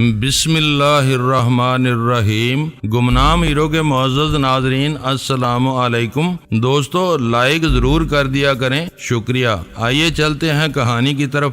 بسم اللہ الرحمن الرحیم۔ گمنام ہیرو کے معزز ناظرین السلام علیکم۔ دوستو لائک ضرور کر دیا کریں، شکریہ۔ آئیے چلتے ہیں کہانی کی طرف۔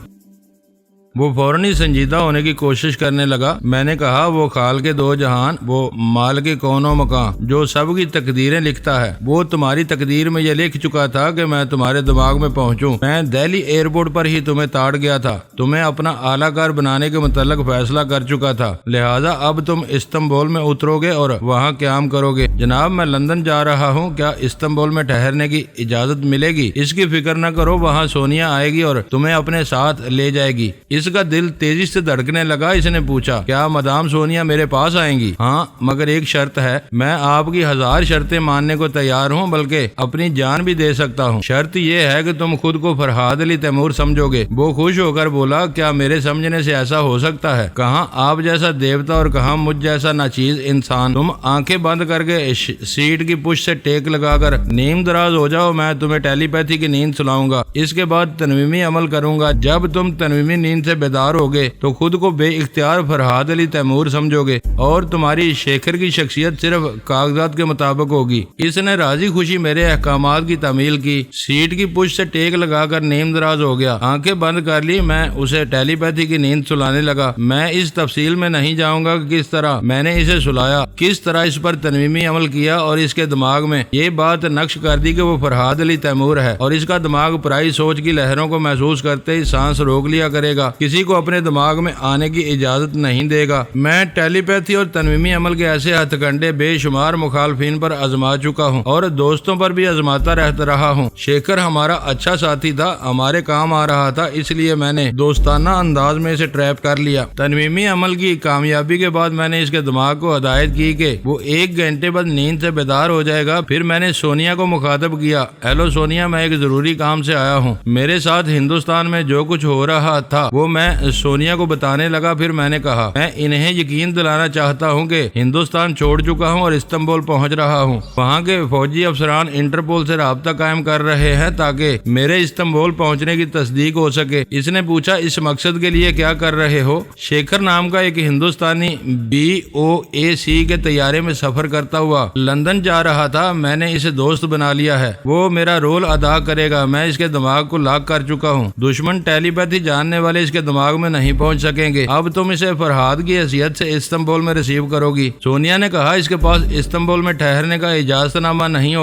وہ فوراً ہی سنجیدہ ہونے کی کوشش کرنے لگا۔ میں نے کہا وہ خال کے دو جہان، وہ مال کے کونوں مکان جو سب کی تقدیریں لکھتا ہے، وہ تمہاری تقدیر میں یہ لکھ چکا تھا کہ میں تمہارے دماغ میں پہنچوں۔ میں دہلی ایئرپورٹ پر ہی تمہیں تاڑ گیا تھا، تمہیں اپنا اعلیٰ کار بنانے کے متعلق فیصلہ کر چکا تھا، لہٰذا اب تم استنبول میں اترو گے اور وہاں قیام کرو گے۔ جناب میں لندن جا رہا ہوں، کیا استنبول میں ٹھہرنے کی اجازت ملے گی؟ اس کی فکر نہ کرو، وہاں سونیا آئے گی اور تمہیں اپنے ساتھ لے جائے گی۔ اس کا دل تیزی سے دھڑکنے لگا۔ اس نے پوچھا کیا مدام سونیا میرے پاس آئیں گی؟ ہاں، مگر ایک شرط ہے۔ میں آپ کی 1000 شرطیں ماننے کو تیار ہوں، بلکہ اپنی جان بھی دے سکتا ہوں۔ شرط یہ ہے کہ تم خود کو فرحاد علی تیمور سمجھو گے۔ وہ خوش ہو کر بولا کیا میرے سمجھنے سے ایسا ہو سکتا ہے؟ کہاں آپ جیسا دیوتا اور کہاں مجھ جیسا ناچیز انسان۔ تم آنکھیں بند کر کے سیٹ کی پشت سے ٹیک لگا کر نیم دراز ہو جاؤ، میں تمہیں ٹیلی پیتھی کی نیند سلاؤں گا، اس کے بعد تنویمی عمل کروں گا۔ جب تم تنویمی نیند سے بیدار ہوگے تو خود کو بے اختیار فرحاد علی تیمور سمجھو گے اور تمہاری شیخر کی شخصیت صرف کاغذات کے مطابق ہوگی۔ اس نے راضی خوشی میرے احکامات کی تعمیل کی، سیٹ کی پشت سے ٹیک لگا کر نیم دراز ہو گیا، آنکھیں بند کر لی۔ میں اسے ٹیلی پیتھی کی نیند سلانے لگا۔ میں اس تفصیل میں نہیں جاؤں گا کہ کس طرح میں نے اسے سلایا، کس طرح اس پر تنویمی عمل کیا اور اس کے دماغ میں یہ بات نقش کر دی کہ وہ فرحاد علی تیمور ہے، اور اس کا دماغ پرائی سوچ کی لہروں کو محسوس کرتے ہی سانس روک لیا کرے گا، کسی کو اپنے دماغ میں آنے کی اجازت نہیں دے گا۔ میں ٹیلی پیتھی اور تنویمی عمل کے ایسے ہتھ کنڈے بے شمار مخالفین پر آزما چکا ہوں اور دوستوں پر بھی آزماتا رہا ہوں۔ شیخر ہمارا اچھا ساتھی تھا، ہمارے کام آ رہا تھا، اس لیے میں نے دوستانہ انداز میں اسے ٹریپ کر لیا۔ تنویمی عمل کی کامیابی کے بعد میں نے اس کے دماغ کو ہدایت کی کہ وہ 1 گھنٹے بعد نیند سے بیدار ہو جائے گا۔ پھر میں نے سونیا کو مخاطب کیا، ہیلو سونیا، میں ایک ضروری کام سے آیا ہوں۔ میرے ساتھ ہندوستان میں جو کچھ ہو رہا تھا وہ میں سونیا کو بتانے لگا۔ پھر میں نے کہا میں انہیں یقین دلانا چاہتا ہوں کہ ہندوستان چھوڑ چکا ہوں اور استنبول پہنچ رہا ہوں۔ وہاں کے فوجی افسران انٹرپول سے رابطہ قائم کر رہے ہیں تاکہ میرے استنبول پہنچنے کی تصدیق ہو سکے۔ اس نے پوچھا اس مقصد کے لیے کیا کر رہے ہو؟ شیخر نام کا ایک ہندوستانی BOAC کے طیارے میں سفر کرتا ہوا لندن جا رہا تھا، میں نے اسے دوست بنا لیا ہے، وہ میرا رول ادا کرے گا۔ میں اس کے دماغ کو لاک کر چکا ہوں، دشمن ٹیلی پیتھی جاننے والے اس کے دماغ میں نہیں پہنچ سکیں گے۔ اب تم اسے فرحاد کی حیثیت سے استنبول میں ریسیو کرو گی۔ سونیا نے کہا اس کے پاس استنبول میں ٹھہرنے کا اجازت نامہ نہیں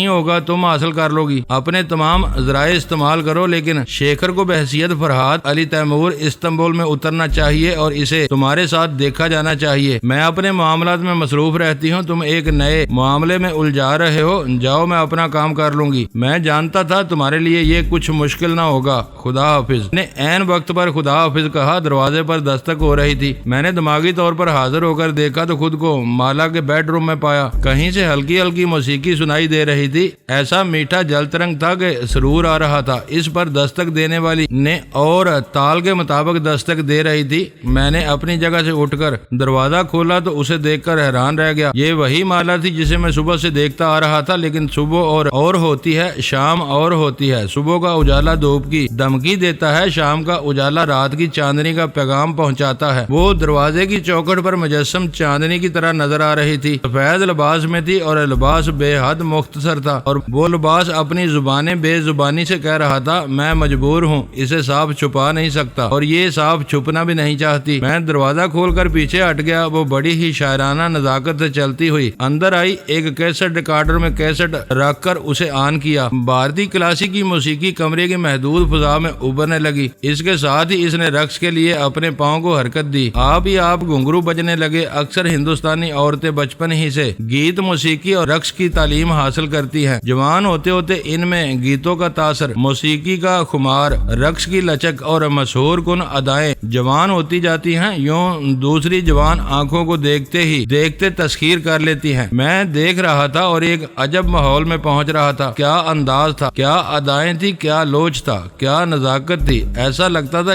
ہوگا، تم حاصل کر لو گی۔ اپنے تمام ذرائع استعمال کرو، لیکن شیخر کو بحیثیت فرحاد علی تیمور استنبول میں اترنا چاہیے اور اسے تمہارے ساتھ دیکھا جانا چاہیے۔ میں اپنے معاملات میں مصروف رہتی ہوں، تم ایک نئے معاملے میں الجھا رہے ہو، جاؤ میں اپنا کام کر لوں گی۔ میں جانتا تھا تمہارے لیے یہ کچھ مشکل نہ ہوگا، خدا حافظ۔ نے عین وقت پر خدا حافظ کہا، دروازے پر دستک ہو رہی تھی۔ میں نے دماغی طور پر حاضر ہو کر دیکھا تو خود کو مالا کے بیڈ روم میں پایا۔ کہیں سے ہلکی ہلکی موسیقی سنائی دے رہی تھی، ایسا میٹھا جل ترنگ تھا کہ سرور آ رہا تھا۔ اس پر دستک دینے والی نے اور تال کے مطابق دستک دے رہی تھی۔ میں نے اپنی جگہ سے اٹھ کر دروازہ کھولا تو اسے دیکھ کر حیران رہ گیا۔ یہ وہی مالا تھی جسے میں صبح سے دیکھتا آ رہا تھا، لیکن صبح اور ہوتی ہے، شام اور ہوتی ہے۔ صبح کا اجالا دھوپ کی دھمکی دیتا ہے، شام کا اجالا رات کی چاندنی کا پیغام پہنچاتا ہے۔ وہ دروازے کی چوکھٹ پر مجسم چاندنی کی طرح نظر آ رہی تھی، سفید لباس میں تھی اور لباس بے حد مختصر تھا، اور وہ لباس اپنی بے زبانی سے کہہ رہا تھا میں مجبور ہوں، اسے صاف چھپا نہیں سکتا اور یہ صاف چھپنا بھی نہیں چاہتی۔ میں دروازہ کھول کر پیچھے ہٹ گیا۔ وہ بڑی ہی شاعرانہ نزاکت سے چلتی ہوئی اندر آئی، ایک کیسٹ ریکارڈر میں کیسٹ رکھ کر اسے آن کیا۔ بھارتی کلاسیکی موسیقی کمرے کی محدود فضا میں ابھرنے لگی، اس کے ساتھ ہی اس نے رقص کے لیے اپنے پاؤں کو حرکت دی۔ آپ ہی آپ گھنگرو بجنے لگے۔ اکثر ہندوستانی عورتیں بچپن ہی سے گیت موسیقی اور رقص کی تعلیم حاصل کرتی ہیں۔ جوان ہوتے ہوتے ان میں گیتوں کا تاثر، موسیقی کا خمار، رقص کی لچک اور مسحور کن ادائیں جوان ہوتی جاتی ہیں، یوں دوسری جوان آنکھوں کو دیکھتے تسخیر کر لیتی ہیں۔ میں دیکھ رہا تھا اور ایک عجب ماحول میں پہنچ رہا تھا۔ کیا انداز تھا، کیا ادائیں تھی، کیا لوچ تھا، کیا نزاکت تھی۔ ایسا لگتا تھا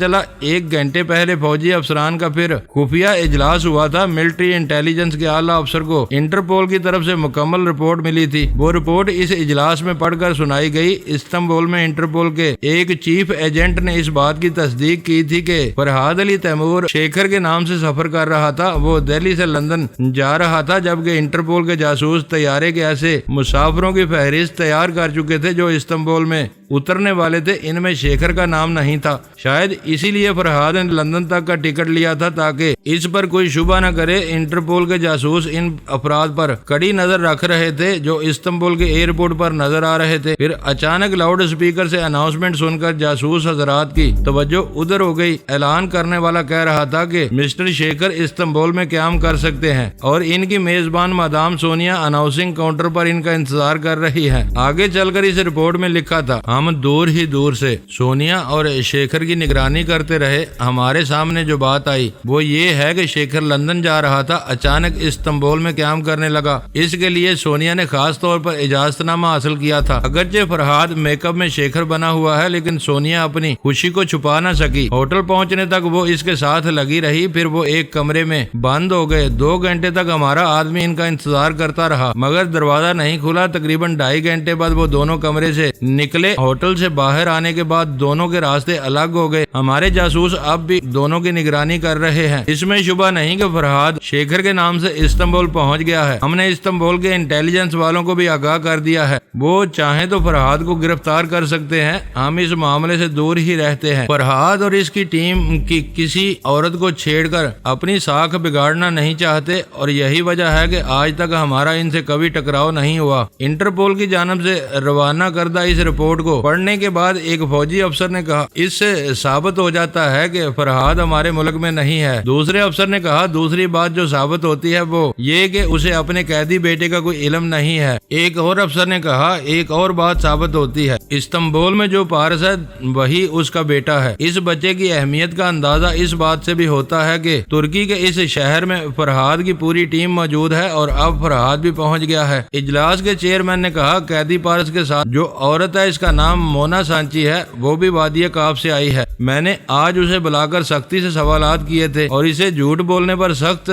چلا 1 گھنٹے پہلے فوجی افسران کا پھر خفیہ اجلاس ہوا تھا۔ ملٹری انٹیلیجنس کے اعلیٰ افسر کو انٹرپول کی طرف سے مکمل رپورٹ ملی تھی۔ وہ رپورٹ اس اجلاس میں پڑھ کر سنائی گئی۔ استنبول میں انٹرپول کے ایک چیف ایجنٹ نے اس بات کی تصدیق کی تھی کہ فرحاد علی تیمور شیکھر کے نام سے سفر کر رہا تھا۔ وہ دہلی سے لندن جا رہا تھا، جبکہ انٹرپول کے جاسوس طیارے کے ایسے مسافروں کی فہرست تیار کر چکے تھے جو استنبول میں اترنے والے تھے۔ ان میں شیکھر کا نام نہیں تھا۔ شاید اسی لیے فرحاد نے لندن تک کا ٹکٹ لیا تھا تاکہ اس پر کوئی شبہ نہ کرے۔ انٹرپول کے جاسوس ان افراد پر کڑی نظر رکھ رہے تھے جو استنبول کے ایئرپورٹ پر نظر آ رہے تھے۔ پھر اچانک لاؤڈ اسپیکر سے اناؤنسمنٹ سن کر جاسوس حضرات کی توجہ ادھر ہو گئی۔ اعلان کرنے والا کہہ رہا تھا کہ مسٹر شیکھر استنبول میں قیام کر سکتے ہیں اور ان کی میزبان مدام سونیا اناؤنسنگ کاؤنٹر پر ان کا انتظار کر رہی ہے۔ آگے چل کر اس رپورٹ میں لکھا تھا، ہم دور ہی دور سے سونیا اور شیکھر کی نگرانی کرتے رہے۔ ہمارے سامنے جو بات آئی وہ یہ ہے کہ شیکھر لندن جا رہا تھا، اچانک استنبول میں قیام کرنے لگا۔ اس کے لیے سونیا نے خاص طور پر اجازت نامہ حاصل کیا تھا۔ اگرچہ فرحاد میک اپ میں شیکھر بنا ہوا ہے، لیکن سونیا اپنی خوشی کو چھپا نہ سکی۔ ہوٹل پہنچنے تک وہ اس کے ساتھ لگی رہی، پھر وہ ایک کمرے میں بند ہو گئے۔ 2 گھنٹے تک ہمارا آدمی ان کا انتظار کرتا رہا مگر دروازہ نہیں کھلا۔ تقریباً 2.5 گھنٹے بعد وہ دونوں کمرے سے نکلے۔ ہوٹل سے باہر آنے کے بعد دونوں کے راستے الگ ہو گئے۔ ہمارے جاسوس اب بھی دونوں کی نگرانی کر رہے ہیں۔ اس میں شبہ نہیں کہ فرحاد شیکھر کے نام سے استنبول پہنچ گیا ہے۔ ہم نے استنبول کے انٹیلیجنس والوں کو بھی آگاہ کر دیا ہے، وہ چاہیں تو فرحاد کو گرفتار کر سکتے ہیں۔ ہم اس معاملے سے دور ہی رہتے ہیں۔ فرحاد اور اس کی ٹیم کی کسی عورت کو چھیڑ کر اپنی ساکھ بگاڑنا نہیں چاہتے اور یہی وجہ ہے کہ آج تک ہمارا ان سے کبھی ٹکراؤ نہیں ہوا۔ انٹرپول کی جانب سے روانہ کردہ اس رپورٹ کو پڑھنے کے بعد ایک فوجی افسر نے کہا، اس سے ثابت ہو جاتا ہے کہ فرحاد ہمارے ملک میں نہیں ہے۔ دوسرے افسر نے کہا، دوسری بات جو ثابت ہوتی ہے وہ یہ کہ اسے اپنے قیدی بیٹے کا کوئی علم نہیں ہے۔ ایک اور افسر نے کہا، ایک اور بات ثابت ہوتی ہے، استنبول میں جو پارس ہے وہی اس کا بیٹا ہے۔ اس بچے کی اہمیت کا اندازہ اس بات سے بھی ہوتا ہے کہ ترکی کے اس شہر میں فرحاد کی پوری ٹیم موجود ہے اور اب فرحاد بھی پہنچ گیا ہے۔ اجلاس کے چیئرمین نے کہا، قیدی پارس کے ساتھ جو عورت ہے اس کا نام مونا سانچی ہے، وہ بھی وادی کاف سے آئی ہے۔ میں نے آج اسے بلا کر سختی سے سوالات کیے تھے اور اسے جھوٹ بولنے پر سخت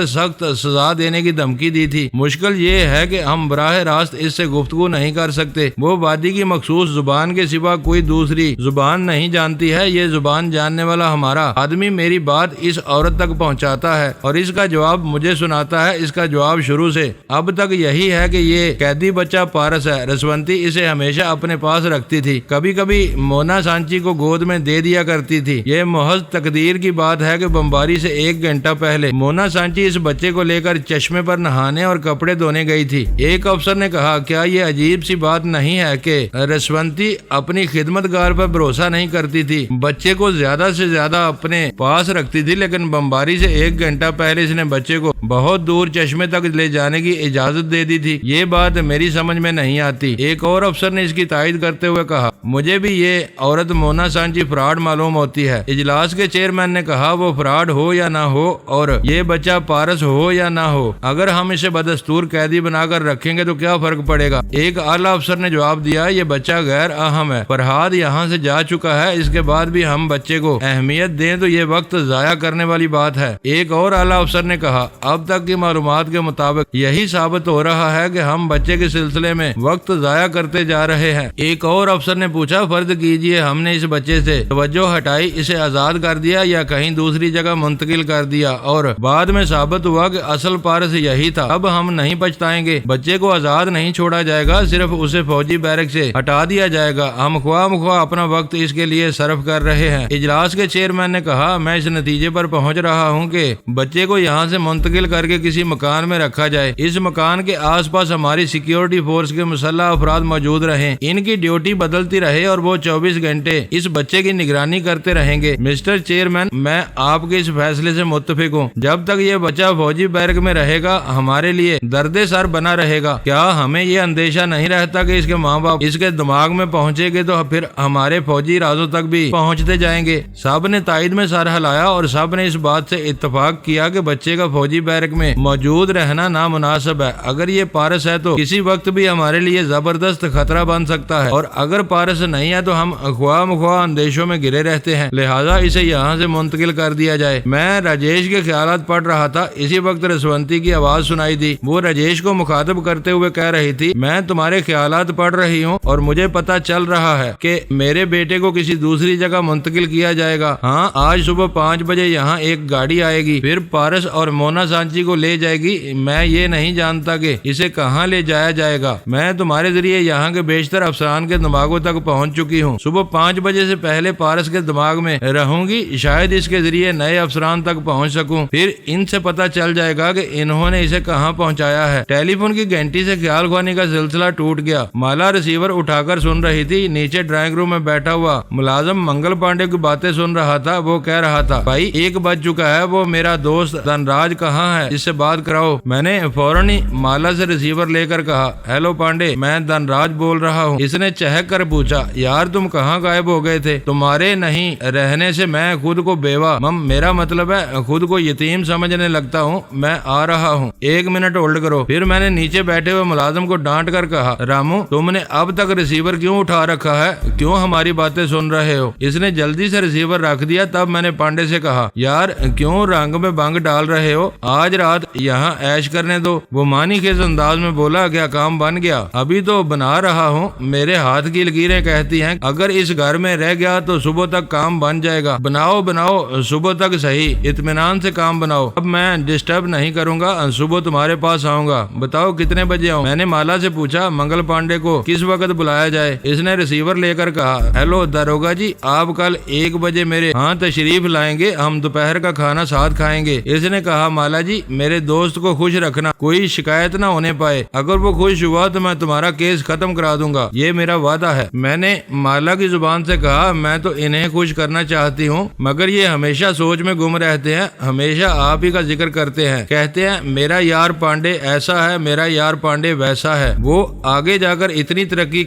سزا دینے کی دھمکی دی تھی۔ مشکل یہ ہے کہ ہم براہ راست اس سے گفتگو نہیں کر سکتے۔ وہ وادی کی مخصوص زبان کے سوا کوئی دوسری زبان نہیں جانتی ہے۔ یہ زبان جاننے والا ہمارا آدمی میری بات اس عورت تک پہنچاتا ہے اور اس کا جواب مجھے سناتا ہے۔ اس کا جواب شروع سے اب تک یہی ہے کہ یہ قیدی بچہ پارس ہے۔ رسونتی اسے ہمیشہ اپنے پاس رکھتی تھی، کبھی کبھی مونا سانچی کو گود میں دے دیا کرتی تھی۔ یہ محض تقدیر کی بات ہے کہ بمباری سے 1 گھنٹہ پہلے مونا سانچی اس بچے کو لے کر چشمے پر نہانے اور کپڑے دھونے گئی تھی۔ ایک افسر نے کہا، کیا یہ عجیب سی بات نہیں ہے کہ رسونتی اپنی خدمتگار پر بھروسہ نہیں کرتی تھی، بچے کو زیادہ سے زیادہ اپنے پاس رکھتی تھی، لیکن بمباری سے 1 گھنٹہ پہلے اس نے بچے کو بہت دور چشمے تک لے جانے کی اجازت دے دی تھی۔ یہ بات میری سمجھ میں نہیں آتی۔ ایک اور افسر نے اس کی تائید کرتے ہوئے کہا، مجھے بھی یہ عورت مونا سانچی فراڈ معلوم ہوتی ہے۔ اجلاس کے چیئرمین نے کہا، وہ فراڈ ہو یا نہ ہو اور یہ بچہ پارس ہو یا نہ ہو، اگر ہم اسے بدستور قیدی بنا کر رکھیں گے تو کیا فرق پڑے گا؟ ایک اعلیٰ افسر نے جواب دیا، یہ بچہ غیر اہم ہے، فرحاد یہاں سے جا چکا ہے، اس کے بعد بھی ہم بچے کو اہمیت دیں تو یہ وقت ضائع کرنے والی بات ہے۔ ایک اور اعلیٰ افسر نے کہا، اب تک کی معلومات کے مطابق یہی ثابت ہو رہا ہے کہ ہم بچے کے سلسلے میں وقت ضائع کرتے جا رہے ہیں۔ ایک اور افسر نے پوچھا، فرض کیجئے ہم نے اس بچے سے توجہ ہٹائی، اسے آزاد کر دیا یا کہیں دوسری جگہ منتقل کر دیا اور بعد میں ثابت ہوا کہ اصل پارس یہی تھا، اب ہم نہیں پچھتائیں گے۔ بچے کو آزاد نہیں چھوڑا جائے گا، صرف اسے فوجی بیرک سے ہٹا دیا جائے گا۔ ہم خواہ مخواہ اپنا وقت اس کے لیے صرف کر رہے ہیں۔ اجلاس کے چیئرمین نے کہا، میں اس نتیجے پر پہنچ رہا ہوں کہ بچے کو یہاں سے منتقل کر کے کسی مکان میں رکھا جائے۔ اس مکان کے آس پاس ہماری سیکیورٹی فورس کے مسلح افراد موجود رہیں، ان کی ڈیوٹی بدلتی رہے اور وہ 24 گھنٹے اس بچے کی نگرانی کرتے رہیں گے۔ مسٹر چیئرمین، میں آپ کے اس فیصلے سے متفق ہوں۔ جب تک یہ بچہ فوجی بیرک میں رہے گا ہمارے لیے درد سر بنا رہے گا۔ کیا ہمیں یہ اندیشہ نہیں رہتا کہ اس کے ماں باپ اس کے دماغ میں پہنچے گے تو پھر ہمارے فوجی رازوں تک بھی پہنچتے جائیں گے؟ سب نے تائید میں سر ہلایا اور سب نے اس بات سے اتفاق کیا کہ بچے کا فوجی بیرک میں موجود رہنا نامناسب ہے۔ اگر یہ پارس ہے تو کسی وقت بھی ہمارے لیے زبردست خطرہ بن سکتا ہے، اور اگر پارس نہیں ہے تو ہم خواہ مخواہ اندیشوں میں گرے رہتے ہیں، لہٰذا اسے یہاں سے منتقل کر دیا جائے۔ میں راجیش کے خیالات پڑھ رہا تھا، اسی وقت رسونتی کی آواز سنائی دی۔ وہ راجیش کو مخاطب کرتے ہوئے کہہ رہی تھی، میں تمہارے خیالات پڑھ رہی ہوں اور مجھے پتا چل رہا ہے کہ میرے بیٹے کو کسی دوسری جگہ منتقل کیا جائے گا۔ ہاں، آج صبح 5 بجے یہاں ایک گاڑی آئے گی، پھر پارس اور مونا سانچی کو لے جائے گی۔ میں یہ نہیں جانتا کہ اسے کہاں لے جایا جائے گا۔ میں تمہارے ذریعے یہاں کے بیشتر افسران کے دماغوں تک پہنچ چکی ہوں۔ صبح 5 بجے سے پہلے پارس کے دماغ میں رہوں گی، شاید اس کے ذریعے نئے افسران تک پہنچ سکوں، پھر ان سے پتا چل جائے گا کہ انہوں نے اسے کہاں پہنچایا ہے۔ ٹیلی فون کی گھنٹی سے خیال خوانی کا سلسلہ ٹوٹ گیا۔ مالا ریسیور اٹھا کر سن رہی تھی۔ نیچے ڈرائنگ روم میں بیٹھا ہوا ملازم منگل پانڈے کی باتیں سن رہا تھا۔ وہ کہہ رہا تھا، بھائی 1 بج چکا ہے، وہ میرا دوست دھنراج کہاں ہے؟ اس سے بات کراؤ۔ میں نے فوراً ہی مالا سے ریسیور لے کر کہا، ہیلو پانڈے، میں دھنراج بول رہا ہوں۔ اس نے چہک کر پوچھا، یار تم کہاں غائب ہو گئے تھے؟ تمہارے نہیں رہنے سے میں خود کو بیوہ، میرا مطلب ہے خود کو یتیم سمجھنے لگتا ہوں۔ میں آ رہا ہوں، 1 منٹ ہولڈ کرو۔ پھر میں نے نیچے بیٹھے ہوئے ملازم کو ڈانٹ کر کہا، رامو تم نے اب تک ریسیور کیوں اٹھا رکھا ہے؟ کیوں ہماری باتیں سن رہے ہو؟ اس نے جلدی سے ریسیور رکھ دیا۔ تب میں نے پانڈے سے کہا، یار کیوں رنگ میں بنگ ڈال رہے ہو؟ آج رات یہاں عیش کرنے دو۔ وہ مانی خیز انداز میں بولا، کیا کام بن گیا؟ ابھی تو بنا رہا ہوں، میرے ہاتھ کی لکیریں کہتی ہیں اگر اس گھر میں رہ گیا تو صبح تک کام بن جائے گا۔ بناؤ صبح تک صحیح، اطمینان سے کام بناؤ۔ اب میں ڈسٹرب نہیں کروں گا، صبح تمہارے پاس آؤں گا۔ بتاؤ کتنے بجے آؤں؟ میں نے مالا سے پوچھا منگل پانڈے کو کس وقت بلایا جائے۔ اس نے ریسیور لے کر کہا، ہیلو داروگا جی، آپ کل 1 بجے میرے ہاں تشریف لائیں گے، ہم دوپہر کا کھانا ساتھ کھائیں گے۔ اس نے کہا، مالا جی میرے دوست کو خوش رکھنا، کوئی شکایت نہ ہونے پائے، اگر وہ خوش ہوا تو میں تمہارا کیس ختم کرا دوں گا، یہ میرا وعدہ ہے۔ میں نے مالا کی زبان سے کہا، میں تو انہیں خوش کرنا چاہتی ہوں، مگر یہ ہمیشہ سوچ میں گم رہتے ہیں، ہمیشہ آپ ہی کا ذکر کرتے ہیں، کہتے ہیں میرا یار پانڈے ایسا ہے، میرا یار پانڈے ویسا ہے، وہ آگے جا کر اتنی ترقی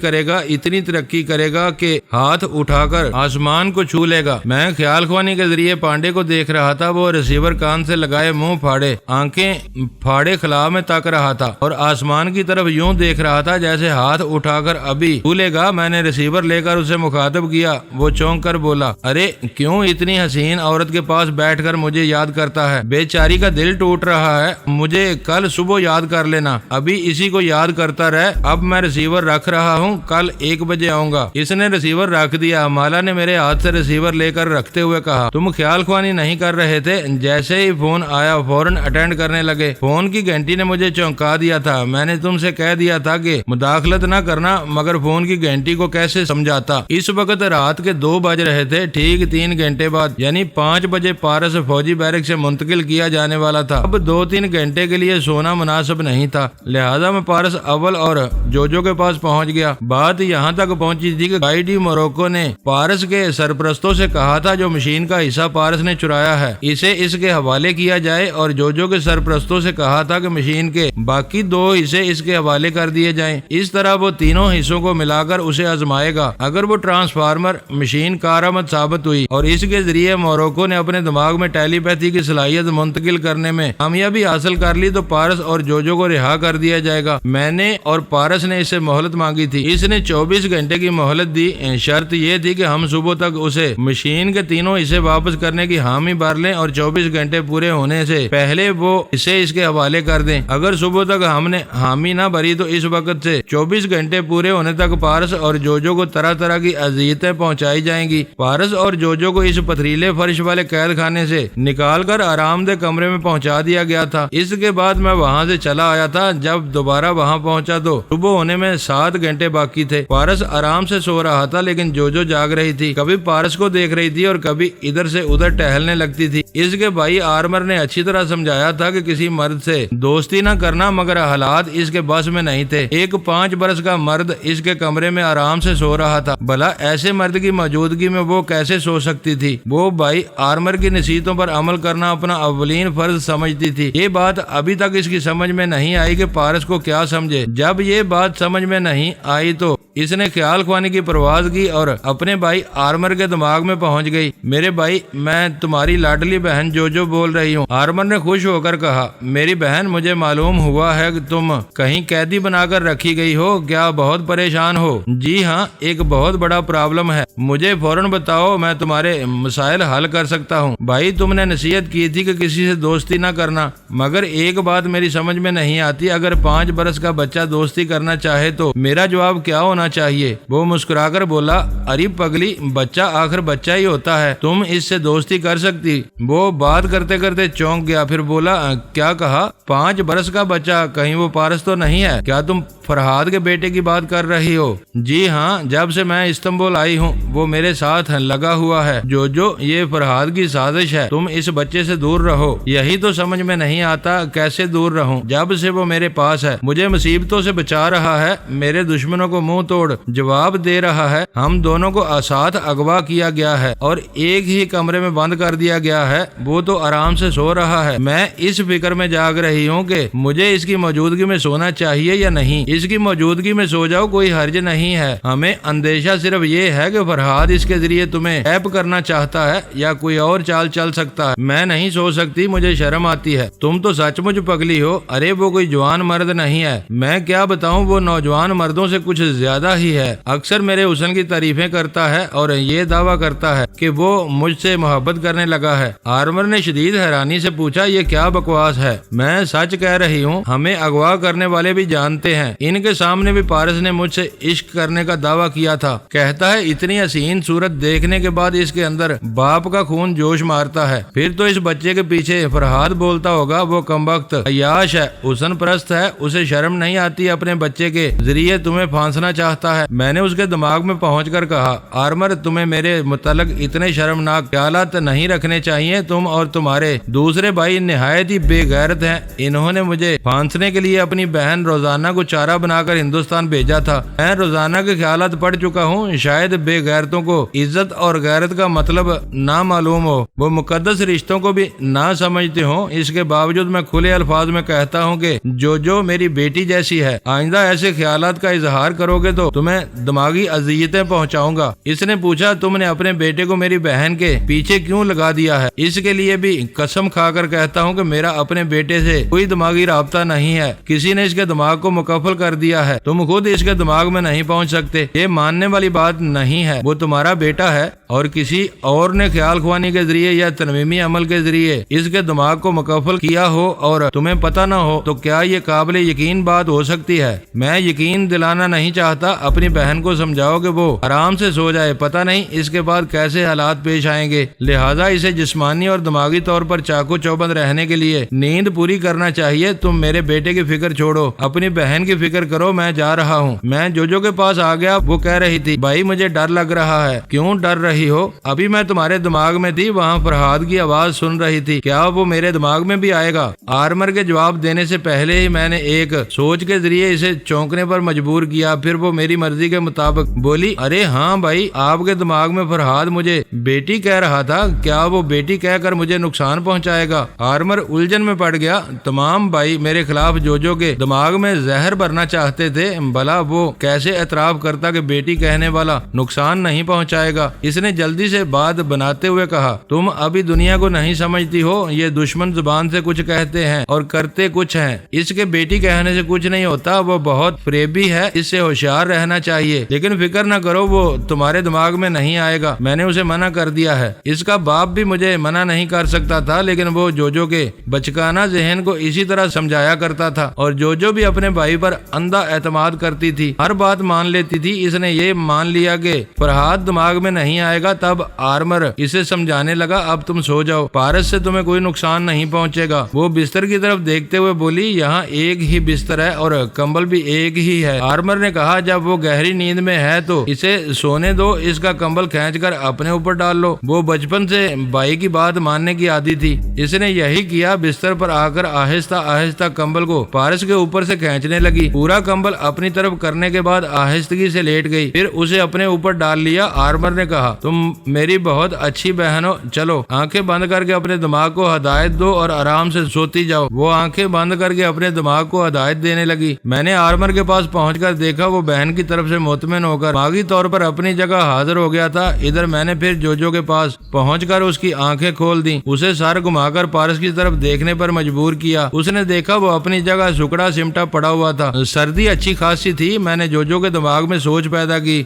کرے گا کہ ہاتھ اٹھا کر آسمان کو چھو لے گا۔ میں خیال خوانی کے ذریعے پانڈے کو دیکھ رہا تھا، وہ ریسیور کان سے لگائے منہ پھاڑے، آنکھیں پھاڑے خلا میں تک رہا تھا اور آسمان کی طرف یوں دیکھ رہا تھا جیسے ہاتھ اٹھا کر ابھی چھولے گا۔ میں نے ریسیور لے کر اسے مخاطب کیا۔ وہ چونک کر بولا، ارے کیوں اتنی حسین عورت کے پاس بیٹھ کر مجھے یاد کرتا ہے؟ بیچاری کا دل ٹوٹ رہا ہے، مجھے کل صبح یاد کر لینا، ابھی اسی کو یاد کرتا رہے۔ اب میں ریسیور رکھ رہا ہوں، کل 1 بجے آؤں گا۔ اس نے ریسیور رکھ دیا۔ مالا نے میرے ہاتھ سے ریسیور لے کر رکھتے ہوئے کہا، تم خیال خوانی نہیں کر رہے تھے؟ جیسے ہی فون آیا فوراً اٹینڈ کرنے لگے۔ فون کی گھنٹی نے مجھے چونکا دیا تھا، میں نے تم سے کہہ دیا تھا کہ مداخلت نہ کرنا، مگر فون کی گھنٹی کو کیسے سمجھاتا؟ اس وقت رات کے 2 بج رہے تھے۔ ٹھیک 3 گھنٹے بعد یعنی 5 بجے پارس فوجی بیرک سے منتقل کیا جانے والا تھا۔ اب 2-3 گھنٹے کے لیے سونا مناسب نہیں تھا، لہذا میں پارس اول اور جوجو کے پاس پہنچ گیا۔ بات یہاں تک پہنچی تھی کہ گائی ڈی موروکو نے پارس کے سرپرستوں سے کہا تھا جو مشین کا حصہ پارس نے چرایا ہے اسے اس کے حوالے کیا جائے، اور جوجو کے سرپرستوں سے کہا تھا کہ مشین کے باقی 2 حصے اس کے حوالے کر دیے جائیں۔ اس طرح وہ تینوں حصوں کو ملا کر اسے آزمائے گا۔ اگر وہ ٹرانسفارمر مشین کارآمد ثابت ہوئی اور اس کے ذریعے موروکو نے اپنے دماغ میں ٹیلی پیتھی کی صلاحیت منتقل کرنے میں کامیابی حاصل کر لی تو پارس اور جوجو کو رہا کر دیا جائے گا۔ میں نے اور پارس نے اس سے مہلت مانگی تھی، اس نے 24 گھنٹے کی مہلت دی۔ شرط یہ تھی کہ ہم صبح تک اسے مشین کے تینوں حصے واپس کرنے کی حامی بھر لیں اور 24 گھنٹے پورے ہونے سے پہلے وہ اسے اس کے حوالے کر دیں۔ اگر صبح تک ہم نے حامی نہ بھری تو اس وقت سے 24 گھنٹے پورے ہونے تک پارس اور جوجو کو طرح طرح کی اذیتیں پہنچائی جائیں گی۔ پارس اور جوجو کو اس پتھریلے فرش والے قید خانے سے نکال کر آرام دہ کمرے میں پہنچا دیا گیا تھا۔ اس کے بعد میں وہاں سے چلا آیا تھا۔ جب دوبارہ وہاں پہنچا تو صبح ہونے میں 7 گھنٹے باقی تھے۔ پارس آرام سے سو رہا تھا لیکن جوجو جاگ رہی تھی، کبھی پارس کو دیکھ رہی تھی اور کبھی ادھر سے ادھر ٹہلنے لگتی تھی۔ اس کے بھائی آرمر نے اچھی طرح سمجھایا تھا کہ کسی مرد سے دوستی نہ کرنا، مگر حالات اس کے بس میں نہیں تھے۔ ایک 5 برس کا مرد اس کے کمرے میں آرام سے سو رہا تھا، بھلا ایسے مرد کی موجودگی میں وہ کیسے سو سکتی تھی؟ وہ بھائی آرمر کی نصیحتوں پر عمل کرنا اپنا اولین فرض سمجھتی تھی۔ یہ بات ابھی تک اس کی سمجھ میں نہیں آئی کہ پارس کو کیا سمجھے۔ جب یہ بات سمجھ میں نہیں آئی تو اس نے خیال خوانے کی پرواز کی اور اپنے بھائی آرمر کے دماغ میں پہنچ گئی۔ میرے بھائی، میں تمہاری لاڈلی بہن جو بول رہی ہوں۔ آرمر نے خوش ہو کر کہا، میری بہن، مجھے معلوم ہوا ہے کہ تم کہیں قیدی بنا کر رکھی گئی ہو، کیا بہت پریشان ہو؟ جی ہاں، ایک بہت بڑا پرابلم ہے، مجھے فوراً بتاؤ، میں تمہارے مسائل حل کر سکتا ہوں۔ بھائی، تم نے نصیحت کی تھی کہ کسی سے دوستی نہ کرنا، مگر ایک بات میری سمجھ میں نہیں آتی، اگر 5 برس کا بچہ دوستی کرنا چاہے تو میرا جواب کیا ہونا چاہیے؟ وہ مسکرا کر بولا، ارے پگلی، بچہ آخر بچہ ہی ہوتا ہے، تم اس سے دوستی کر سکتی؟ وہ بات کرتے کرتے چونک گیا، پھر بولا، کیا کہا؟ 5 برس کا بچہ؟ کہیں وہ پارس تو نہیں ہے؟ کیا تم فرحاد کے بیٹے کی بات کر رہی ہو؟ جی ہاں، جب سے میں استنبول آئی ہوں وہ میرے ساتھ لگا ہوا ہے۔ جو یہ فرحاد کی سازش ہے، تم اس بچے سے دور رہو۔ یہی تو سمجھ میں نہیں آتا، کیسے دور رہوں جب سے وہ میرے پاس ہے، مجھے مصیبتوں سے بچا رہا ہے، میرے دشمنوں کو منہ توڑ جواب دے رہا ہے، ہم دونوں کو ساتھ اغوا کیا گیا ہے اور ایک ہی کمرے میں بند کر دیا گیا ہے، وہ تو آرام سے سو رہا ہے، میں اس فکر میں جاگ رہی ہوں کہ مجھے اس کی موجودگی میں سونا چاہیے یا نہیں۔ اس کی موجودگی میں سو جاؤ، کوئی حرج نہیں ہے، ہمیں اندیشہ صرف یہ ہے کہ فرحاد اس کے ذریعے تمہیں ٹیپ کرنا چاہتا ہے یا کوئی اور چال چل سکتا ہے۔ میں نہیں سو سکتی، مجھے شرم آتی ہے، تم تو سچ مچ پگلی ہو۔ ارے وہ کوئی جوان مرد نہیں ہے، میں کیا بتاؤں، وہ نوجوان مردوں سے کچھ زیادہ ہی ہے، اکثر میرے حسن کی تعریفیں کرتا ہے اور یہ دعویٰ کرتا ہے کہ وہ مجھ سے محبت کرنے لگا ہے۔ آرمر نے شدید حیرانی سے پوچھا، یہ کیا بکواس ہے؟ میں سچ کہہ رہی ہوں، ہمیں اغوا کرنے والے بھی جانتے ہیں، ان کے سامنے بھی پارس نے مجھ سے عشق کرنے کا دعویٰ کیا تھا، کہتا ہے اتنی حسین صورت دیکھنے کے بعد اس کے اندر باپ کا خون جوش مارتا ہے۔ پھر تو اس بچے کے پیچھے فرحاد بولتا ہوگا، وہ کمبخت عیاش ہے، حسن پرست ہے، اسے شرم نہیں آتی، اپنے بچے کے ذریعے تمہیں پھانسنا چاہتا ہے۔ میں نے اس کے دماغ میں پہنچ کر کہا، آرمر، تمہیں میرے متعلق اتنے شرمناک خیالات نہیں رکھنے چاہیے، تم اور تمہارے دوسرے بھائی نہایت ہی بے غیرت ہیں، انہوں نے مجھے پھانسنے کے لیے اپنی بہن روزانہ کو چارہ بنا کر ہندوستان بھیجا تھا، میں روزانہ کے خیالات پڑھ چکا ہوں، شاید بے غیرتوں کو عزت اور غیرت کا مطلب نہ معلوم ہو، وہ مقدس رشتوں کو بھی نہ سمجھتے ہوں، اس کے باوجود میں کھلے الفاظ میں کہتا ہوں کہ جو میری بیٹی جیسی ہے، آئندہ ایسے خیالات کا اظہار کرو گے تو تمہیں دماغی اذیتیں پہنچاؤں گا۔ اس نے پوچھا، تم نے اپنے بیٹے کو میری بہن کے پیچھے کیوں لگا دیا ہے؟ اس کے لیے بھی قسم کھا کر کہتا ہوں کہ میرا اپنے بیٹے سے کوئی دماغی رابطہ نہیں ہے، کسی نے اس کے دماغ کو مکفل کر دیا ہے، تم خود اس کے دماغ میں نہیں پہنچ سکتے، یہ ماننے والی بات نہیں ہے، وہ تمہارا بیٹا ہے اور کسی اور نے خیال خوانی کے ذریعے یا ترمیمی عمل کے ذریعے اس کے دماغ کو مکفل کیا ہو اور تمہیں پتہ نہ ہو تو کیا یہ قابل یقین بات ہو سکتی ہے؟ میں یقین دلانا نہیں چاہتا، اپنی بہن کو سمجھاؤ کہ وہ آرام سے سو جائے، پتہ نہیں اس کے بعد کیسے حالات پیش آئیں گے، لہٰذا اسے جسمانی اور دماغی طور پر چاقو چوبند رہنے کے لیے نیند پوری کرنا چاہیے۔ تم میرے بیٹے کی فکر چھوڑو، اپنی بہن کی فکر کرو، میں جا رہا ہوں۔ میں جو کے پاس آ گیا، وہ کہہ رہی تھی، بھائی مجھے ڈر لگ رہا ہے۔ کیوں ڈر رہی ہو؟ ابھی میں تمہارے دماغ میں تھی، وہاں فرحاد کی آواز سن رہی تھی، کیا وہ میرے دماغ میں بھی آئے گا؟ آرمر کے جواب دینے سے پہلے ہی میں نے ایک سوچ کے ذریعے اسے چونکنے پر مجبور کیا، پھر وہ میری مرضی کے مطابق بولی، ارے ہاں بھائی، آپ کے دماغ میں فرحاد مجھے بیٹی کہہ رہا تھا، کیا وہ بیٹی کہہ کر مجھے نقصان پہنچائے گا؟ آرمر الجھن میں پڑ گیا، تمام بھائی میرے خلاف جو کے دماغ میں زہر بھرنا چاہتے تھے، بھلا وہ کیسے اعتراف کرتا کہ بیٹی کہنے والا نقصان نہیں پہنچائے گا؟ اس نے جلدی سے بات بناتے ہوئے کہا، تم ابھی دنیا کو نہیں سمجھتی ہو، یہ دشمن زبان سے کچھ کہتے ہیں اور کرتے کچھ ہیں، اس کے بیٹی کہنے سے کچھ نہیں ہوتا، وہ بہت فریبی ہے، اس سے ہوشیار رہنا چاہیے، لیکن فکر نہ کرو، وہ تمہارے دماغ میں نہیں آئے گا، میں نے اسے منع کر دیا ہے۔ اس کا باپ بھی مجھے منع نہیں کر سکتا تھا، لیکن وہ جو کے بچکانہ ذہن کو اسی طرح سمجھایا کرتا تھا اور جو بھی اپنے بھائی پر اندھا اعتماد کرتی تھی، ہر بات مان لیتی تھی۔ اس نے یہ مان لیا کہ فرحاد دماغ میں نہیں آئے گا، تب آرمر اسے سمجھانے لگا، اب تم سو جاؤ، پارس سے تمہیں کوئی نقصان نہیں پہنچے گا۔ وہ بستر کی طرف دیکھتے ہوئے بولی، یہاں ایک ہی بستر ہے اور کمبل بھی ایک ہی ہے۔ آرمر نے کہا، جب وہ گہری نیند میں ہے تو اسے سونے دو، اس کا کمبل کھینچ کر اپنے اوپر ڈال لو۔ وہ بچپن سے بھائی کی بات ماننے کی عادی تھی، اس نے یہی کیا، بستر پر آ کر آہستہ آہستہ کمبل کو پارس کے اوپر سے کھینچنے لگی، پورا کمبل اپنی طرف کرنے کے بعد آہستگی سے لیٹ گئی، پھر اسے اپنے اوپر ڈال لیا۔ آرمر نے کہا، تم میری بہت اچھی بہن ہو، چلو آنکھیں بند کر کے اپنے دماغ کو ہدایت دو اور آرام سے سوتی جاؤ۔ وہ آنکھیں بند کر کے اپنے دماغ کو ہدایت دینے لگی۔ میں نے آرمر کے پاس پہنچ کر دیکھا وہ بہن کی طرف سے مطمئن ہو کر دماغی طور پر اپنی جگہ حاضر ہو گیا تھا۔ ادھر میں نے پھر جوجو کے پاس پہنچ کر اس کی آنکھیں کھول دی، اسے سر گھما کر پارس کی طرف دیکھنے پر مجبور کیا۔ اس نے دیکھا وہ اپنی جگہ سکڑا سمٹا پڑا ہوا تھا۔ سردی اچھی خاصی تھی۔ میں نے جوجو کے دماغ میں سوچ پیدا کی،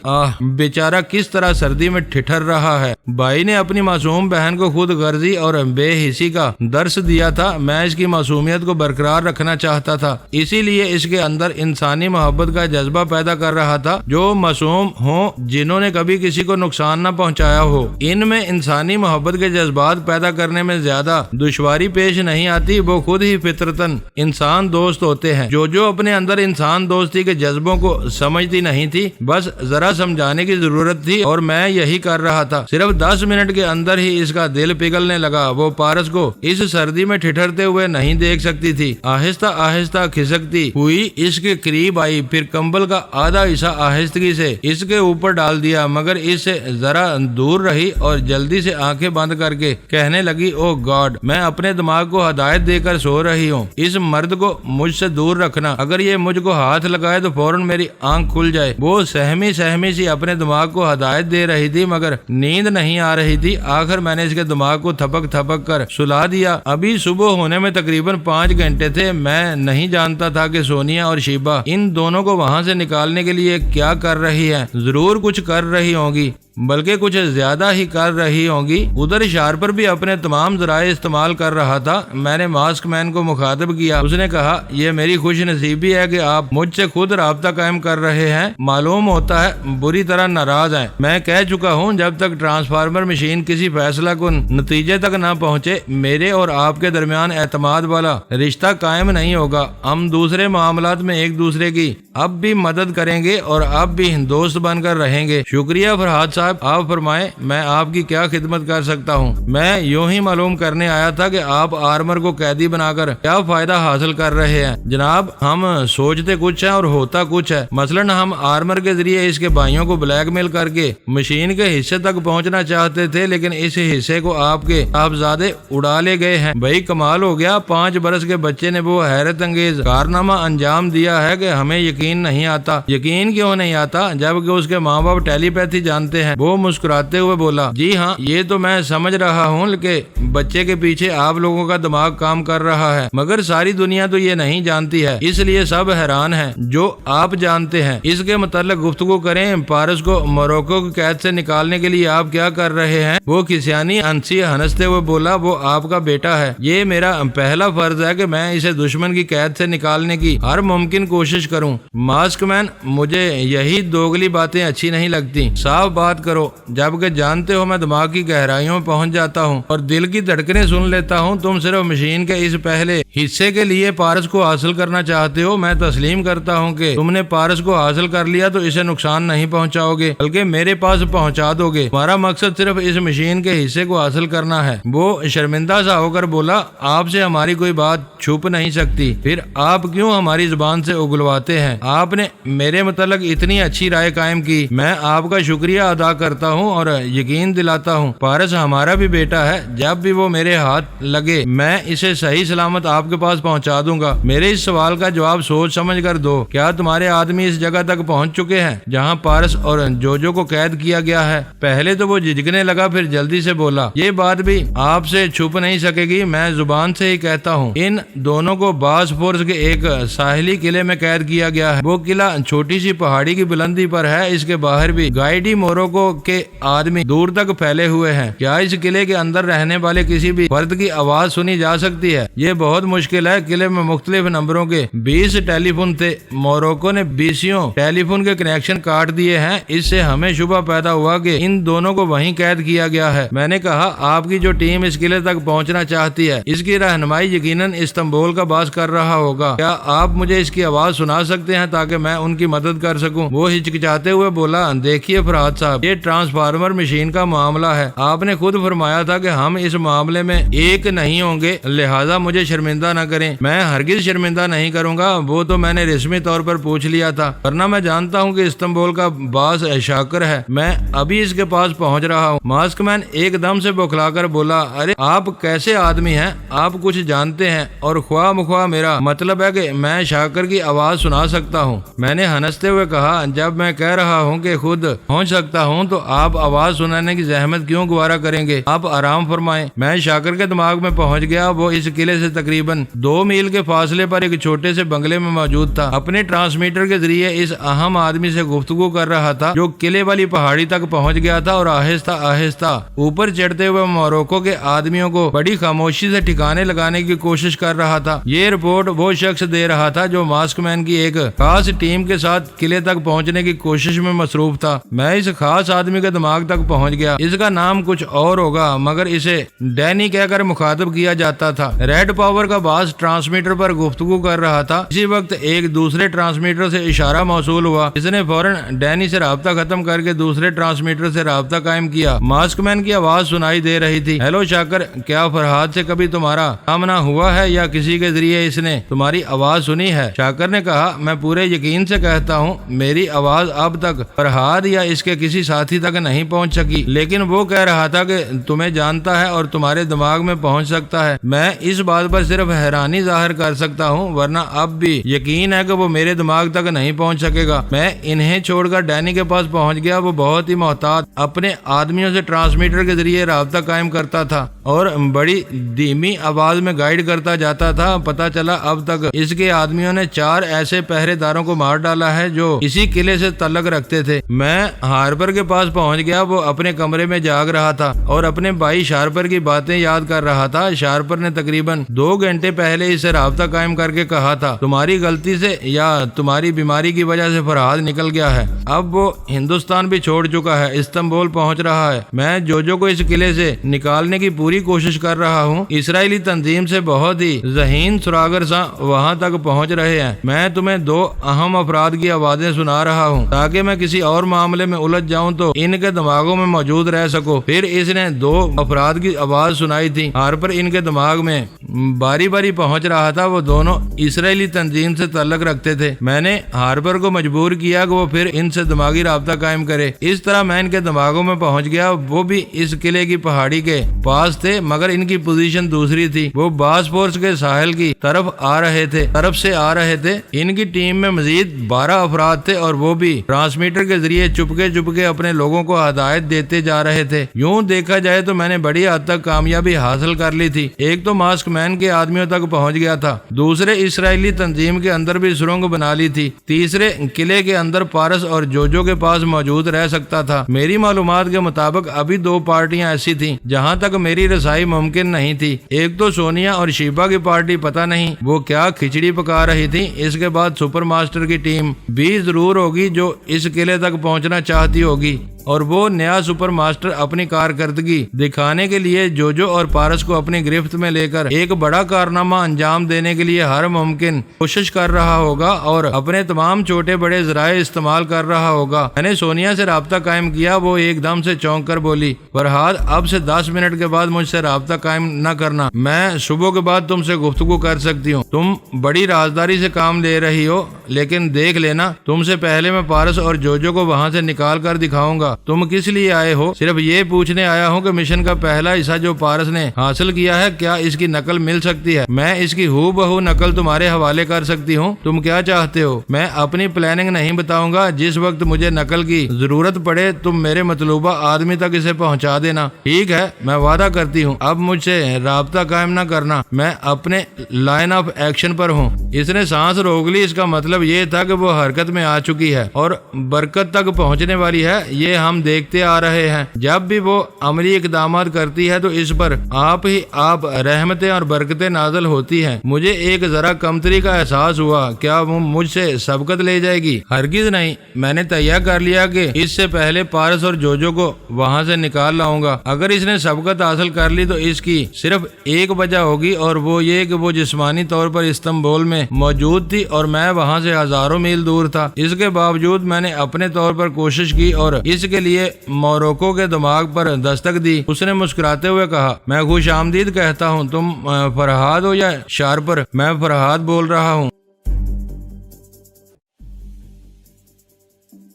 بیچارہ کس طرح سردی میں ٹھٹر رہا ہے۔ بھائی نے اپنی معصوم بہن کو خود غرضی اور بے حسی کا درس دیا تھا۔ میں اس کی معصومیت کو برقرار رکھنا چاہتا تھا، اسی لیے اس کے اندر انسانی محبت کا جذبہ پیدا کر رہا تھا۔ جو معصوم ہوں جنہوں نے کبھی کسی کو نقصان نہ پہنچایا ہو، ان میں انسانی محبت کے جذبات پیدا کرنے میں زیادہ دشواری پیش نہیں آتی، وہ خود ہی فطرتاً انسان دوست ہوتے ہیں۔ جو اپنے اندر انسان دوستی کے جذبوں کو سمجھتی نہیں تھی، بس ذرا سمجھانے کی ضرورت تھی اور میں یہی کر رہا تھا۔ صرف 10 منٹ کے اندر ہی اس کا دل پگھلنے لگا۔ وہ پارس کو اس سردی میں ٹھٹرتے ہوئے نہیں دیکھ سکتی تھی۔ آہستہ آہستہ کھسکتی ہوئی اس کے قریب آئی، پھر کمبل کا آدھا حصہ آہستگی سے اس کے اوپر ڈال دیا، مگر اس سے ذرا دور رہی اور جلدی سے آنکھیں بند کر کے کہنے لگی، او گاڈ، میں اپنے دماغ کو ہدایت دے کر سو رہی ہوں، اس مرد کو مجھ سے دور رکھنا، اگر یہ مجھ کو ہاتھ لگائے تو فوراً میری آنکھ کھل جائے۔ وہ سہمی سی اپنے دماغ کو ہدایت دے رہی تھی، مگر نیند نہیں آ رہی تھی۔ آخر میں نے اس کے دماغ کو تھپک تھپک کر سلا دیا۔ ابھی صبح ہونے میں تقریباً 5 گھنٹے تھے۔ میں نہیں جانتا تھا کہ سونیا اور شیبا ان دونوں کو وہاں سے نکالنے کے لیے کیا کر رہی ہے۔ ضرور کچھ کر رہی ہوں گی، بلکہ کچھ زیادہ ہی کر رہی ہوں گی۔ ادھر شارپر بھی اپنے تمام ذرائع استعمال کر رہا تھا۔ میں نے ماسک مین کو مخاطب کیا۔ اس نے کہا، یہ میری خوش نصیبی ہے کہ آپ مجھ سے خود رابطہ قائم کر رہے ہیں، معلوم ہوتا ہے بری طرح ناراض ہیں۔ میں کہہ چکا ہوں جب تک ٹرانسفارمر مشین کسی فیصلہ کو نتیجے تک نہ پہنچے، میرے اور آپ کے درمیان اعتماد والا رشتہ قائم نہیں ہوگا۔ ہم دوسرے معاملات میں ایک دوسرے کی اب بھی مدد کریں گے اور اب بھی دوست بن کر رہیں گے۔ شکریہ فرحاد صاحب، آپ فرمائیں میں آپ کی کیا خدمت کر سکتا ہوں؟ میں یوں ہی معلوم کرنے آیا تھا کہ آپ آرمر کو قیدی بنا کر کیا فائدہ حاصل کر رہے ہیں۔ جناب، ہم سوچتے کچھ ہے اور ہوتا کچھ ہے۔ مثلاً ہم آرمر کے ذریعے اس کے بھائیوں کو بلیک میل کر کے مشین کے حصے تک پہنچنا چاہتے تھے، لیکن اس حصے کو آپ کے صاحبزادے اڑا لے گئے ہیں۔ بھائی کمال ہو گیا، 5 برس کے بچے نے وہ حیرت انگیز کارنامہ انجام دیا ہے کہ ہمیں یقین نہیں آتا۔ یقین کیوں نہیں آتا جبکہ اس کے ماں باپ ٹیلی پیتھی جانتے ہیں؟ وہ مسکراتے ہوئے بولا، جی ہاں یہ تو میں سمجھ رہا ہوں کہ بچے کے پیچھے آپ لوگوں کا دماغ کام کر رہا ہے، مگر ساری دنیا تو یہ نہیں جانتی ہے، اس لیے سب حیران ہیں۔ جو آپ جانتے ہیں اس کے متعلق گفتگو کریں۔ پارس کو موروکو کی قید سے نکالنے کے لیے آپ کیا کر رہے ہیں؟ وہ کسیانی انسی ہنستے ہوئے بولا، وہ آپ کا بیٹا ہے، یہ میرا پہلا فرض ہے کہ میں اسے دشمن کی قید سے نکالنے کی ہر ممکن کوشش کروں۔ ماسک مین، مجھے یہی دوگلی باتیں اچھی نہیں لگتی، صاف بات کرو۔ جبکہ جانتے ہو میں دماغ کی گہرائیوں میں پہنچ جاتا ہوں اور دل کی دھڑکنیں سن لیتا ہوں۔ تم صرف مشین کے اس پہلے حصے کے لیے پارس کو حاصل کرنا چاہتے ہو۔ میں تسلیم کرتا ہوں کہ تم نے پارس کو حاصل کر لیا تو اسے نقصان نہیں پہنچاؤ گے بلکہ میرے پاس پہنچا دو گے۔ ہمارا مقصد صرف اس مشین کے حصے کو حاصل کرنا ہے۔ وہ شرمندہ سا ہو کر بولا، آپ سے ہماری کوئی بات چھپ نہیں سکتی، پھر آپ کیوں ہماری زبان سے اگلواتے ہیں؟ آپ نے میرے متعلق اتنی اچھی رائے قائم کی، میں آپ کا شکریہ ادا کرتا ہوں اور یقین دلاتا ہوں پارس ہمارا بھی بیٹا ہے۔ جب بھی وہ میرے ہاتھ لگے میں اسے صحیح سلامت آپ کے پاس پہنچا دوں گا۔ میرے اس سوال کا جواب سوچ سمجھ کر دو، کیا تمہارے آدمی اس جگہ تک پہنچ چکے ہیں جہاں پارس اور جوجو کو قید کیا گیا ہے؟ پہلے تو وہ جھجکنے لگا، پھر جلدی سے بولا، یہ بات بھی آپ سے چھپ نہیں سکے گی، میں زبان سے ہی کہتا ہوں۔ ان دونوں کو باسفورس کے ایک ساحلی قلعے میں قید کیا گیا ہے۔ وہ قلعہ چھوٹی سی پہاڑی کی بلندی پر ہے، اس کے باہر بھی گائیڈی موروکو کے آدمی دور تک پھیلے ہوئے ہیں۔ کیا اس قلعے کے اندر رہنے والے کسی بھی فرد کی آواز سنی جا سکتی ہے؟ یہ بہت مشکل ہے۔ قلعے میں مختلف نمبروں کے 20 ٹیلی فون تھے، موروکو نے 20 ٹیلی فون کے کنیکشن کاٹ دیے ہیں۔ اس سے ہمیں شبہ پیدا ہوا کہ ان دونوں کو وہیں قید کیا گیا ہے۔ میں نے کہا، آپ کی جو ٹیم اس قلعے تک پہنچنا چاہتی ہے اس کی رہنمائی یقیناً استنبول کا باس کر رہا ہوگا۔ کیا آپ مجھے اس کی آواز سنا سکتے ہیں تاکہ میں ان کی مدد کر سکوں؟ وہ ہچکچاتے ہوئے بولا، دیکھیے فرحاد صاحب، یہ یہ ٹرانسفارمر مشین کا معاملہ ہے، آپ نے خود فرمایا تھا کہ ہم اس معاملے میں ایک نہیں ہوں گے، لہٰذا مجھے شرمندہ نہ کریں۔ میں ہرگز شرمندہ نہیں کروں گا، وہ تو میں نے رسمی طور پر پوچھ لیا تھا، ورنہ میں جانتا ہوں کہ استنبول کا باس شاکر ہے، میں ابھی اس کے پاس پہنچ رہا ہوں۔ ماسک مین ایک دم سے بوکھلا کر بولا، ارے آپ کیسے آدمی ہیں، آپ کچھ جانتے ہیں اور خواہ مخواہ میرا مطلب ہے کہ میں شاکر کی آواز سنا سکتا ہوں۔ میں نے ہنستے ہوئے کہا، جب میں کہہ رہا ہوں کہ خود پہنچ سکتا ہوں تو آپ آواز سنانے کی زحمت کیوں گوارا کریں گے؟ آپ آرام فرمائیں۔ میں شاکر کے دماغ میں پہنچ گیا، وہ اس قلعے سے تقریباً 2 میل کے فاصلے پر ایک چھوٹے سے بنگلے میں موجود تھا، اپنے ٹرانسمیٹر کے ذریعے اس اہم آدمی سے گفتگو کر رہا تھا جو قلعے والی پہاڑی تک پہنچ گیا تھا اور آہستہ آہستہ اوپر چڑھتے ہوئے موروکو کے آدمیوں کو بڑی خاموشی سے ٹھکانے لگانے کی کوشش کر رہا تھا۔ یہ رپورٹ وہ شخص دے رہا تھا جو ماسک مین کی ایک خاص ٹیم کے ساتھ قلعے تک پہنچنے کی کوشش میں مصروف تھا۔ میں اس خاص آدمی کے دماغ تک پہنچ گیا، اس کا نام کچھ اور ہوگا مگر اسے ڈینی کہہ کر مخاطب کیا جاتا تھا۔ ریڈ پاور کا باس ٹرانسمیٹر پر گفتگو کر رہا تھا، اسی وقت ایک دوسرے ٹرانسمیٹر سے اشارہ موصول ہوا، اس نے فوراً ڈینی سے رابطہ ختم کر کے دوسرے ٹرانسمیٹر سے رابطہ قائم کیا۔ ماسک مین کی آواز سنائی دے رہی تھی، ہیلو شاکر، کیا فرہاد سے کبھی تمہارا سامنا ہوا ہے یا کسی کے ذریعے اس نے تمہاری آواز سنی ہے؟ شاکر نے کہا، میں پورے یقین سے کہتا ہوں میری آواز اب تک فرہاد یا اس کے کسی ساتھی تک نہیں پہنچ سکی، لیکن وہ کہہ رہا تھا کہ تمہیں جانتا ہے اور تمہارے دماغ میں پہنچ سکتا ہے۔ میں اس بات پر صرف حیرانی ظاہر کر سکتا ہوں، ورنہ اب بھی یقین ہے کہ وہ میرے دماغ تک نہیں پہنچ سکے گا۔ میں انہیں چھوڑ کر ڈینی کے پاس پہنچ گیا، وہ بہت ہی محتاط اپنے آدمیوں سے ٹرانسمیٹر کے ذریعے رابطہ قائم کرتا تھا اور بڑی دھیمی آواز میں گائیڈ کرتا جاتا تھا۔ پتہ چلا اب تک اس کے آدمیوں نے 4 ایسے پہرے داروں کو مار ڈالا ہے جو اسی قلعے سے تعلق رکھتے تھے۔ میں ہارپر کے پاس پہنچ گیا، وہ اپنے کمرے میں جاگ رہا تھا اور اپنے بھائی شارپر کی باتیں یاد کر رہا تھا۔ شارپر نے تقریباً 2 گھنٹے پہلے اسے رابطہ قائم کر کے کہا تھا، تمہاری غلطی سے یا تمہاری بیماری کی وجہ سے فرہاد نکل گیا ہے، اب وہ ہندوستان بھی چھوڑ چکا ہے، استنبول پہنچ رہا ہے۔ میں جوجو کو اس قلعے سے نکالنے کی پوری کوشش کر رہا ہوں، اسرائیلی تنظیم سے بہت ہی ذہین سراغر سا وہاں تک پہنچ رہے ہیں۔ میں تمہیں 2 اہم افراد کی آوازیں سنا رہا ہوں تاکہ میں کسی اور معاملے میں الجھ جاؤں تو ان کے دماغوں میں موجود رہ سکو۔ پھر اس نے 2 افراد کی آواز سنائی تھی، ہارپر ان کے دماغ میں باری باری پہنچ رہا تھا، وہ دونوں اسرائیلی تنظیم سے تعلق رکھتے تھے۔ میں نے ہارپر کو مجبور کیا کہ وہ پھر ان سے دماغی رابطہ قائم کرے، اس طرح میں ان کے دماغوں میں پہنچ گیا۔ وہ بھی اس قلعے کی پہاڑی کے پاس تھے مگر ان کی پوزیشن دوسری تھی، وہ باسفورس کے ساحل کی طرف سے آ رہے تھے۔ ان کی ٹیم میں مزید 12 افراد تھے اور وہ بھی ٹرانسمیٹر کے ذریعے چپکے اپنے لوگوں کو ہدایت دیتے جا رہے تھے۔ یوں دیکھا جائے تو میں نے بڑی حد تک کامیابی حاصل کر لی تھی۔ ایک تو ماسک مین کے آدمیوں تک پہنچ گیا تھا، دوسرے اسرائیلی تنظیم کے اندر بھی سرنگ بنا لی تھی، تیسرے قلعے کے اندر پارس اور جوجو کے پاس موجود رہ سکتا تھا۔ میری معلومات کے مطابق ابھی 2 پارٹیاں ایسی تھیں جہاں تک میری رسائی ممکن نہیں تھی، ایک تو سونیا اور شیبا کی پارٹی، پتہ نہیں وہ کیا کھچڑی پکا رہی تھی۔ اس کے بعد سپر ماسٹر کی ٹیم بھی ضرور ہوگی جو اس قلعے تک پہنچنا چاہتی ہوگی، اور وہ نیا سپر ماسٹر اپنی کارکردگی دکھانے کے لیے جوجو اور پارس کو اپنی گرفت میں لے کر ایک بڑا کارنامہ انجام دینے کے لیے ہر ممکن کوشش کر رہا ہوگا اور اپنے تمام چھوٹے بڑے ذرائع استعمال کر رہا ہوگا۔ میں نے سونیا سے رابطہ قائم کیا، وہ ایک دم سے چونک کر بولی، فرہاد اب سے 10 منٹ کے بعد مجھ سے رابطہ قائم نہ کرنا، میں صبح کے بعد تم سے گفتگو کر سکتی ہوں۔ تم بڑی رازداری سے کام لے رہی ہو، لیکن دیکھ لینا تم سے پہلے میں پارس اور جوجو کو وہاں سے نکال کر دکھاؤں گا۔ تم کس لیے آئے ہو؟ صرف یہ پوچھنے آیا ہوں کہ مشن کا پہلا حصہ جو پارس نے حاصل کیا ہے کیا اس کی نقل مل سکتی ہے؟ میں اس کی ہو بہو نقل تمہارے حوالے کر سکتی ہوں، تم کیا چاہتے ہو؟ میں اپنی پلاننگ نہیں بتاؤں گا، جس وقت مجھے نقل کی ضرورت پڑے تم میرے مطلوبہ آدمی تک اسے پہنچا دینا، ٹھیک ہے؟ میں وعدہ کرتی ہوں اب مجھ سے رابطہ قائم نہ کرنا، میں اپنے لائن آف ایکشن پر ہوں۔ اس نے سانس روک لی، اس کا مطلب یہ تھا کہ وہ حرکت میں آ چکی ہے اور برکت تک پہنچنے والی ہے، یہ ہم دیکھتے آ رہے ہیں۔ جب بھی وہ عملی اقدامات کرتی ہے تو اس پر آپ رحمتیں اور برکتیں نازل ہوتی ہیں۔ مجھے ایک ذرا کمتری کا احساس ہوا، کیا وہ مجھ سے سبقت لے جائے گی؟ ہرگز نہیں، میں نے تیار کر لیا کہ اس سے پہلے پارس اور جوجو کو وہاں سے نکال لاؤں گا۔ اگر اس نے سبقت حاصل کر لی تو اس کی صرف ایک وجہ ہوگی اور وہ یہ کہ وہ جسمانی طور پر استنبول میں موجود تھی اور میں وہاں سے ہزاروں میل دور تھا۔ اس کے باوجود میں نے اپنے طور پر کوشش کی اور اس کے لیے موروکو کے دماغ پر دستک دی۔ اس نے مسکراتے ہوئے کہا، میں خوش آمدید کہتا ہوں، تم فرحاد ہو یا شارپر؟ میں فرحاد بول رہا ہوں۔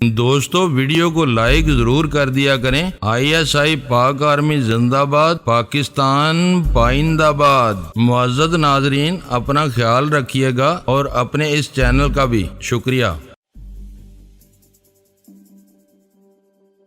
دوستو ویڈیو کو لائک ضرور کر دیا کریں۔ ISI پاک آرمی زندہ باد، پاکستان پائندہ باد۔ معزز ناظرین، اپنا خیال رکھیے گا اور اپنے اس چینل کا بھی شکریہ۔